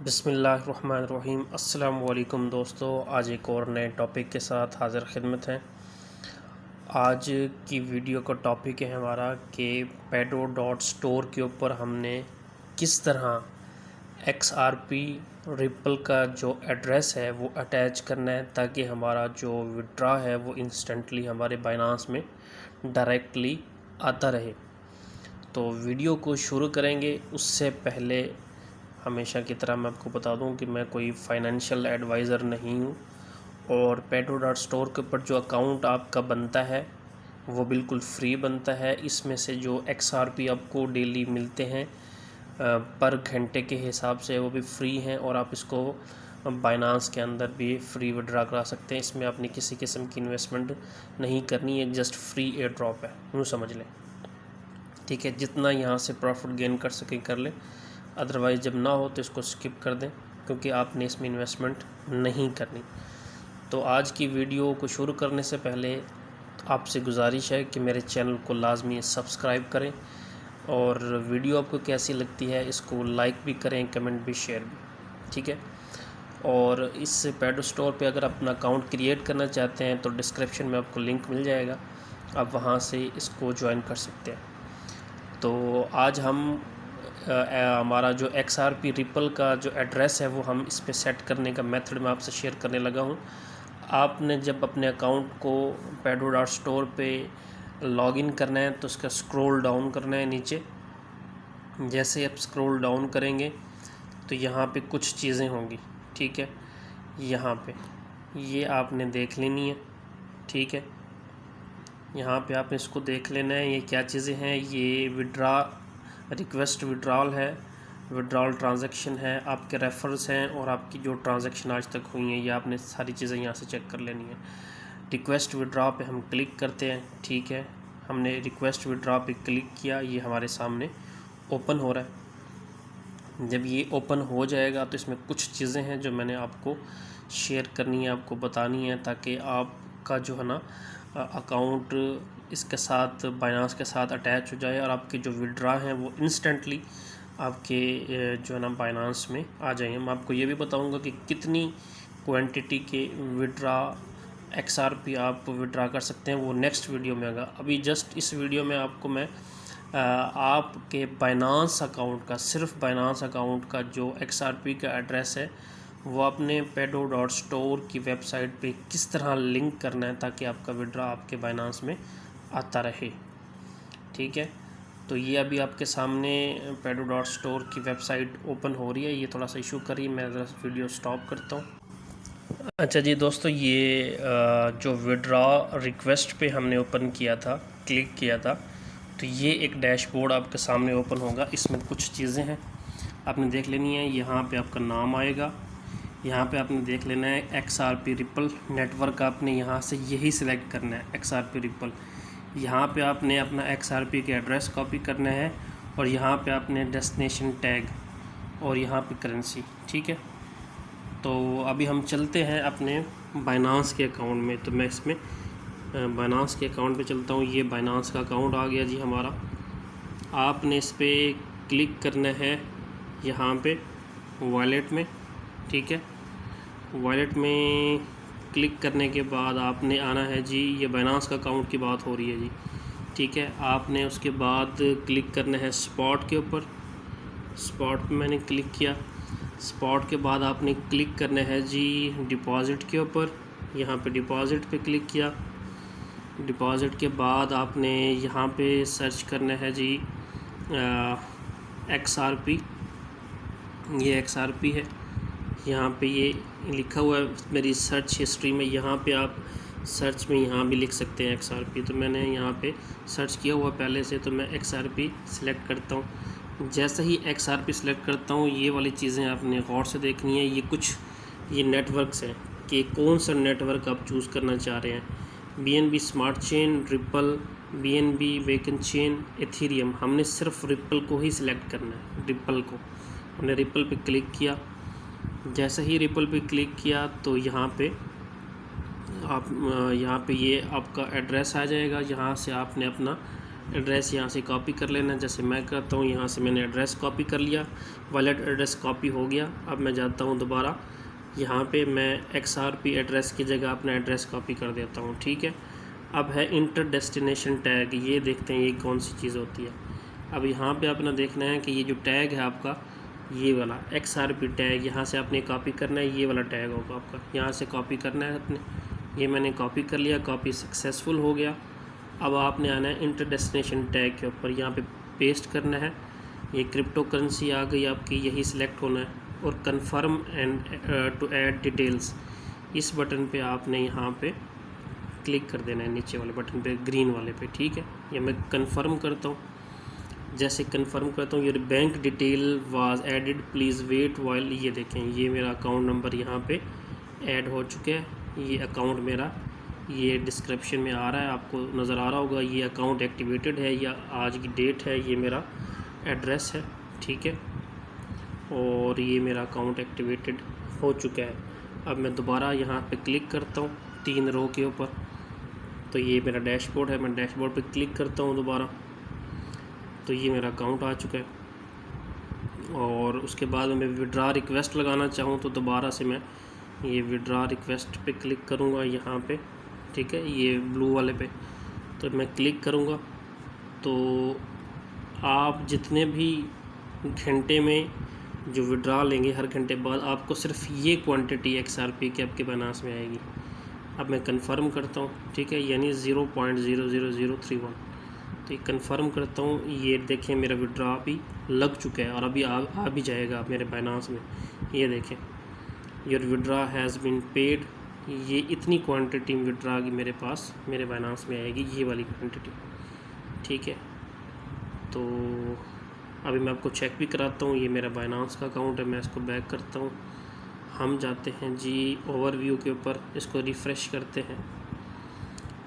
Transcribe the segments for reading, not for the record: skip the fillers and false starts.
बिस्मिल्लाहिर्रहमानिर्रहीम। अस्सलाम वालेकुम दोस्तों, आज एक और नए टॉपिक के साथ हाज़िर खिदमत हैं। आज की वीडियो का टॉपिक है हमारा कि पेडो.स्टोर के ऊपर हमने किस तरह XRP रिपल का जो एड्रेस है वो अटैच करना है ताकि हमारा जो विड्रा है वो इंस्टेंटली हमारे बाइनांस में डायरेक्टली आता रहे। तो वीडियो को शुरू करेंगे उससे पहले हमेशा की तरह मैं आपको बता दूं कि मैं कोई फाइनेंशियल एडवाइज़र नहीं हूं और पेडो.स्टोर के ऊपर जो अकाउंट आपका बनता है वो बिल्कुल फ्री बनता है। इसमें से जो XRP आपको डेली मिलते हैं पर घंटे के हिसाब से वो भी फ्री हैं और आप इसको बाइनांस के अंदर भी फ्री विड्रा करा सकते हैं। इसमें आपने किसी किस्म की इन्वेस्टमेंट नहीं करनी है, जस्ट फ्री एयर ड्रॉप है, यूँ समझ लें। ठीक है, जितना यहाँ से प्रॉफिट गेन कर सकें कर लें, अदरवाइज़ जब ना हो तो इसको स्किप कर दें क्योंकि आपने इसमें इन्वेस्टमेंट नहीं करनी। तो आज की वीडियो को शुरू करने से पहले आपसे गुजारिश है कि मेरे चैनल को लाजमी सब्सक्राइब करें और वीडियो आपको कैसी लगती है इसको लाइक भी करें, कमेंट भी, शेयर भी। ठीक है, और इस पेडो.स्टोर पे अगर अपना अकाउंट क्रिएट करना चाहते हैं तो डिस्क्रिप्शन में आपको लिंक मिल जाएगा, आप वहाँ से इसको ज्वाइन कर सकते हैं। तो आज हम हमारा जो XRP रिपल का जो एड्रेस है वो हम इस पे सेट करने का मेथड मैं आपसे शेयर करने लगा हूँ। आपने जब अपने अकाउंट को पेडो.स्टोर पे लॉगिन करना है तो उसका स्क्रॉल डाउन करना है नीचे। जैसे आप स्क्रॉल डाउन करेंगे तो यहाँ पे कुछ चीज़ें होंगी। ठीक है, यहाँ पे ये आपने देख लेनी है। ठीक है, यहाँ पे आपने इसको देख लेना है ये क्या चीज़ें हैं। ये रिक्वेस्ट विड्रॉल है, विड्रॉल ट्रांजैक्शन है, आपके रेफर्स हैं और आपकी जो ट्रांजैक्शन आज तक हुई हैं ये आपने सारी चीज़ें यहाँ से चेक कर लेनी है। रिक्वेस्ट विड्रॉ पे हम क्लिक करते हैं। ठीक है, हमने रिक्वेस्ट विड्रॉ पे क्लिक किया, ये हमारे सामने ओपन हो रहा है। जब ये ओपन हो जाएगा तो इसमें कुछ चीज़ें हैं जो मैंने आपको शेयर करनी है, आपको बतानी है ताकि आपका जो है ना अकाउंट इसके साथ बाइनांस के साथ अटैच हो जाए और आपके जो विड्रा हैं वो इंस्टेंटली आपके जो है ना बाइनांस में आ जाएंगे। मैं आपको ये भी बताऊंगा कि कितनी क्वांटिटी के विड्रा XRP आप विड्रा कर सकते हैं, वो नेक्स्ट वीडियो में आएगा। अभी जस्ट इस वीडियो में आपको मैं आपके बाइनांस अकाउंट का, सिर्फ बाइनांस अकाउंट का जो XRP का एड्रेस है वो अपने पेडो.स्टोर की वेबसाइट पे किस तरह लिंक करना है ताकि आपका विड्रा आपके बाइनांस में आता रहे। ठीक है, तो ये अभी आपके सामने पेडो.स्टोर की वेबसाइट ओपन हो रही है। ये थोड़ा सा इशू करिए, मैं ज़रा वीडियो स्टॉप करता हूँ। अच्छा जी दोस्तों, ये जो विड्रा रिक्वेस्ट पे हमने ओपन किया था, क्लिक किया था, तो ये एक डैशबोर्ड आपके सामने ओपन होगा। इसमें कुछ चीज़ें हैं आपने देख लेनी है। यहाँ पे आपका नाम आएगा, यहाँ पे आपने देख लेना है XRP रिपल नेटवर्क, आपने यहाँ से यही सिलेक्ट करना है XRP रिपल। यहाँ पे आपने अपना XRP के एड्रेस कॉपी करना है और यहाँ पे आपने डेस्टिनेशन टैग और यहाँ पे करेंसी। ठीक है, तो अभी हम चलते हैं अपने बाइनांस के अकाउंट में। तो मैं इसमें बाइनांस के अकाउंट पे चलता हूँ। ये बाइनांस का अकाउंट आ गया जी हमारा। आपने इस पर क्लिक करना है यहाँ पे वॉलेट में। ठीक है, वॉलेट में क्लिक करने के बाद आपने आना है जी, ये बाइनांस का अकाउंट की बात हो रही है जी। ठीक है, आपने उसके बाद क्लिक करना है स्पॉट के ऊपर। स्पॉट पे मैंने क्लिक किया। स्पॉट के बाद आपने क्लिक करना है जी डिपॉज़िट के ऊपर। यहाँ पे डिपॉज़िट पे क्लिक किया। डिपॉज़िट के बाद आपने यहाँ पे सर्च करना है जी XRP। ये XRP है, यहाँ पे ये लिखा हुआ है मेरी सर्च हिस्ट्री में। यहाँ पे आप सर्च में यहाँ भी लिख सकते हैं XRP। तो मैंने यहाँ पे सर्च किया हुआ पहले से, तो मैं XRP सिलेक्ट करता हूँ। जैसे ही XRP सिलेक्ट करता हूँ, ये वाली चीज़ें आपने गौर से देखनी है। ये नेटवर्क्स हैं कि कौन सा नेटवर्क आप चूज़ करना चाह रहे हैं। BNB smart chain, ripple, BNB beacon chain, Ethereum. हमने सिर्फ रिपल को ही सिलेक्ट करना है। रिपल को हमने रिपल पे क्लिक किया। जैसे ही रिपल पे क्लिक किया तो यहाँ पे ये आपका एड्रेस आ जाएगा। यहाँ से आपने अपना एड्रेस यहाँ से कॉपी कर लेना, जैसे मैं करता हूँ। यहाँ से मैंने एड्रेस कॉपी कर लिया, वॉलेट एड्रेस कॉपी हो गया। अब मैं जाता हूँ दोबारा यहाँ पे, मैं XRP एड्रेस की जगह अपना एड्रेस कॉपी कर देता हूँ, ठीक है। अब है इंटर डेस्टिनेशन टैग, ये देखते हैं ये कौन सी चीज़ होती है। अब यहाँ पे अपना देखना है कि ये जो टैग है आपका, ये वाला XRP टैग, यहाँ से आपने कॉपी करना है, ये वाला टैग होगा आपका, यहाँ से कॉपी करना है अपने। ये मैंने कॉपी कर लिया, कॉपी सक्सेसफुल हो गया। अब आपने आना है इंटर डेस्टिनेशन टैग के ऊपर, यहाँ पे पेस्ट करना है। ये क्रिप्टो करेंसी आ गई आपकी, यही सिलेक्ट होना है और confirm and to add details, इस बटन पे आपने यहाँ पे क्लिक कर देना है, नीचे वाले बटन पे, ग्रीन वाले पे, ठीक है। ये मैं कन्फर्म करता हूँ। जैसे कन्फर्म करता हूँ, your bank detail was added, please wait while, ये देखें ये मेरा अकाउंट नंबर यहाँ पे ऐड हो चुका है। ये अकाउंट मेरा, ये डिस्क्रिप्शन में आ रहा है, आपको नज़र आ रहा होगा। ये अकाउंट एक्टिवेटेड है, या आज की डेट है, ये मेरा एड्रेस है, ठीक है। और ये मेरा अकाउंट एक्टिवेटेड हो चुका है। अब मैं दोबारा यहाँ पे क्लिक करता हूँ 3 रो के ऊपर, तो ये मेरा डैशबोर्ड है। मैं डैशबोर्ड पे क्लिक करता हूँ दोबारा, तो ये मेरा अकाउंट आ चुका है। और उसके बाद मैं विड्रा रिक्वेस्ट लगाना चाहूँ तो दोबारा से मैं ये विड्रा रिक्वेस्ट पे क्लिक करूँगा यहाँ पे, ठीक है, ये ब्लू वाले पे। तो मैं क्लिक करूँगा तो आप जितने भी घंटे में जो विड्रा लेंगे, हर घंटे बाद आपको सिर्फ ये क्वांटिटी XRP की आपके बाइनेंस में आएगी। अब मैं कंफर्म करता हूँ, ठीक है, यानी 0.00031। तो ये कंफर्म करता हूँ। ये देखें मेरा विड्रा भी लग चुका है और अभी आ भी जाएगा मेरे बाइनेंस में। ये देखें, your withdraw has been paid, ये इतनी क्वांटिटी विड्रा की मेरे पास मेरे बाइनेंस में आएगी, ये वाली क्वांटिटी, ठीक है। तो अभी मैं आपको चेक भी कराता हूँ। ये मेरा बाइनेंस का अकाउंट है, मैं इसको बैक करता हूँ। हम जाते हैं जी ओवरव्यू के ऊपर, इसको रिफ़्रेश करते हैं।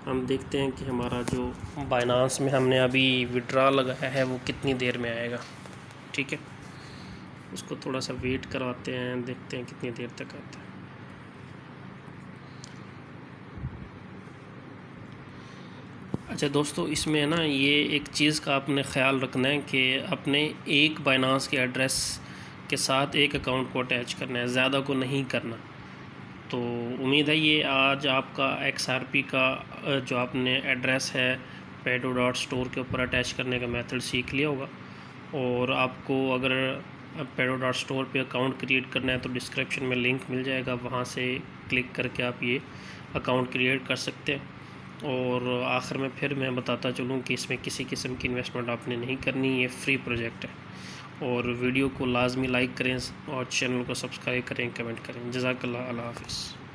हम देखते हैं कि हमारा जो बाइनेंस में हमने अभी विड्रा लगाया है वो कितनी देर में आएगा, ठीक है। उसको थोड़ा सा वेट करवाते हैं, देखते हैं कितनी देर तक आता है। अच्छा दोस्तों, इसमें है ना ये एक चीज़ का आपने ख़्याल रखना है कि अपने एक बाइनेंस के एड्रेस के साथ एक अकाउंट को अटैच करना है, ज़्यादा को नहीं करना। तो उम्मीद है ये आज आपका XRP का जो आपने एड्रेस है pedo.store के ऊपर अटैच करने का मेथड सीख लिया होगा। और आपको अगर pedo.store पे अकाउंट क्रिएट करना है तो डिस्क्रिप्शन में लिंक मिल जाएगा, वहाँ से क्लिक करके आप ये अकाउंट क्रिएट कर सकते हैं। और आखिर में फिर मैं बताता चलूँ कि इसमें किसी किस्म की इन्वेस्टमेंट आपने नहीं करनी, ये फ्री प्रोजेक्ट है। और वीडियो को लाजमी लाइक करें और चैनल को सब्सक्राइब करें, कमेंट करें। जज़ाकल्लाह, अल्लाह हाफ़िज़।